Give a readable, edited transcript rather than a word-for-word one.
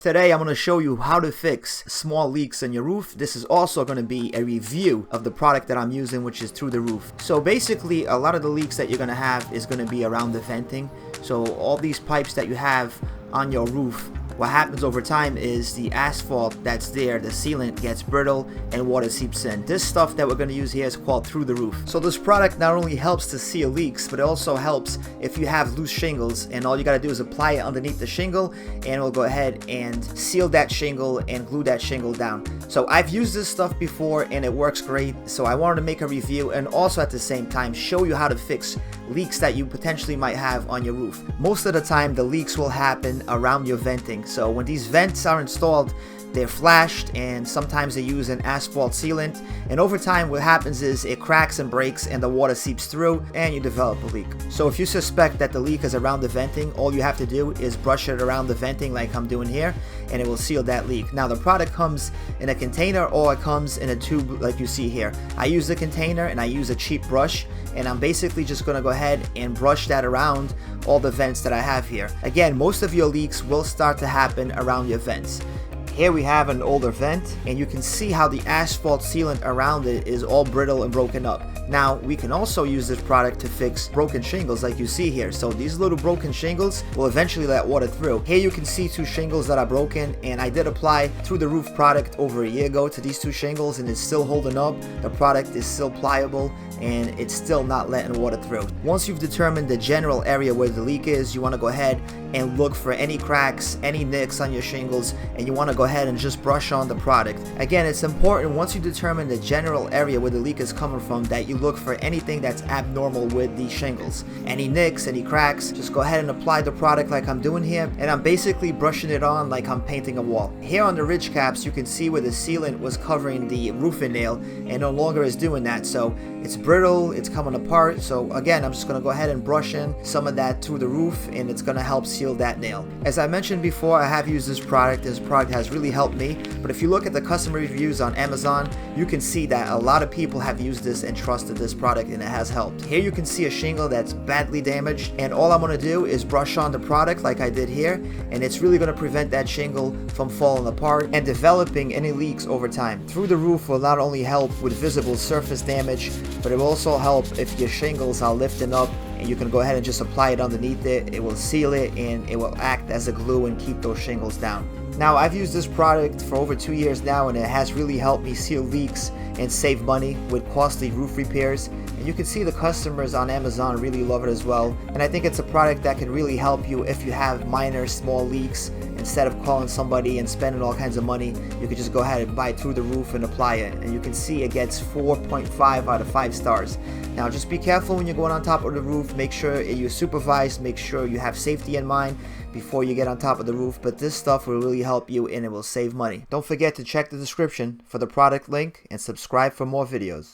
Today I'm going to show you how to fix small leaks in your roof. This is also going to be a review of the product that I'm using, which is Through the Roof. So basically a lot of the leaks that you're going to have is going to be around the venting. So all these pipes that you have on your roof, what happens over time is the asphalt that's there, the sealant gets brittle and water seeps in. This stuff that we're going to use here is called Through the Roof. So this product not only helps to seal leaks, but it also helps if you have loose shingles, and all you got to do is apply it underneath the shingle and it will go ahead and seal that shingle and glue that shingle down. So I've used this stuff before and it works great, so I wanted to make a review and also at the same time show you how to fix leaks that you potentially might have on your roof. Most of the time the leaks will happen around your venting. So when these vents are installed, they're flashed and sometimes they use an asphalt sealant, and over time what happens is it cracks and breaks and the water seeps through and you develop a leak. So if you suspect that the leak is around the venting, all you have to do is brush it around the venting like I'm doing here and it will seal that leak. Now the product comes in a container or it comes in a tube like you see here. I use the container and I use a cheap brush, and I'm basically just going to go ahead and brush that around all the vents that I have here. Again, most of your leaks will start to happen around your vents. Here we have an older vent and you can see how the asphalt sealant around it is all brittle and broken up. Now we can also use this product to fix broken shingles like you see here. So these little broken shingles will eventually let water through. Here you can see two shingles that are broken, and I did apply Through the Roof product over a year ago to these two shingles and it's still holding up. The product is still pliable and it's still not letting water through. Once you've determined the general area where the leak is, you want to go ahead and look for any cracks, any nicks on your shingles, and you want to go ahead and just brush on the product. Again, it's important once you determine the general area where the leak is coming from that you look for anything that's abnormal with these shingles. Any nicks, any cracks, just go ahead and apply the product like I'm doing here, and I'm basically brushing it on like I'm painting a wall. Here on the ridge caps you can see where the sealant was covering the roofing nail and no longer is doing that, so it's brittle, it's coming apart. So again, I'm just going to go ahead and brush in some of that through the roof and it's going to help seal that nail. As I mentioned before, I have used this product. This product has really helped me, but if you look at the customer reviews on Amazon, you can see that a lot of people have used this and trusted this product and it has helped. Here you can see a shingle that's badly damaged, and all I'm going to do is brush on the product like I did here, and it's really going to prevent that shingle from falling apart and developing any leaks over time. Through the Roof will not only help with visible surface damage, but it will also help if your shingles are lifting up, and you can go ahead and just apply it underneath it. It will seal it and it will act as a glue and keep those shingles down. Now I've used this product for over 2 years now and it has really helped me seal leaks and save money with costly roof repairs, and you can see the customers on Amazon really love it as well. And I think it's a product that can really help you if you have minor small leaks. Instead of calling somebody and spending all kinds of money, you could just go ahead and buy Through the Roof and apply it, and you can see it gets 4.5 out of 5 stars. Now just be careful when you're going on top of the roof. Make sure you're supervised, make sure you have safety in mind before you get on top of the roof, but this stuff will really help you and it will save money. Don't forget to check the description for the product link and subscribe for more videos.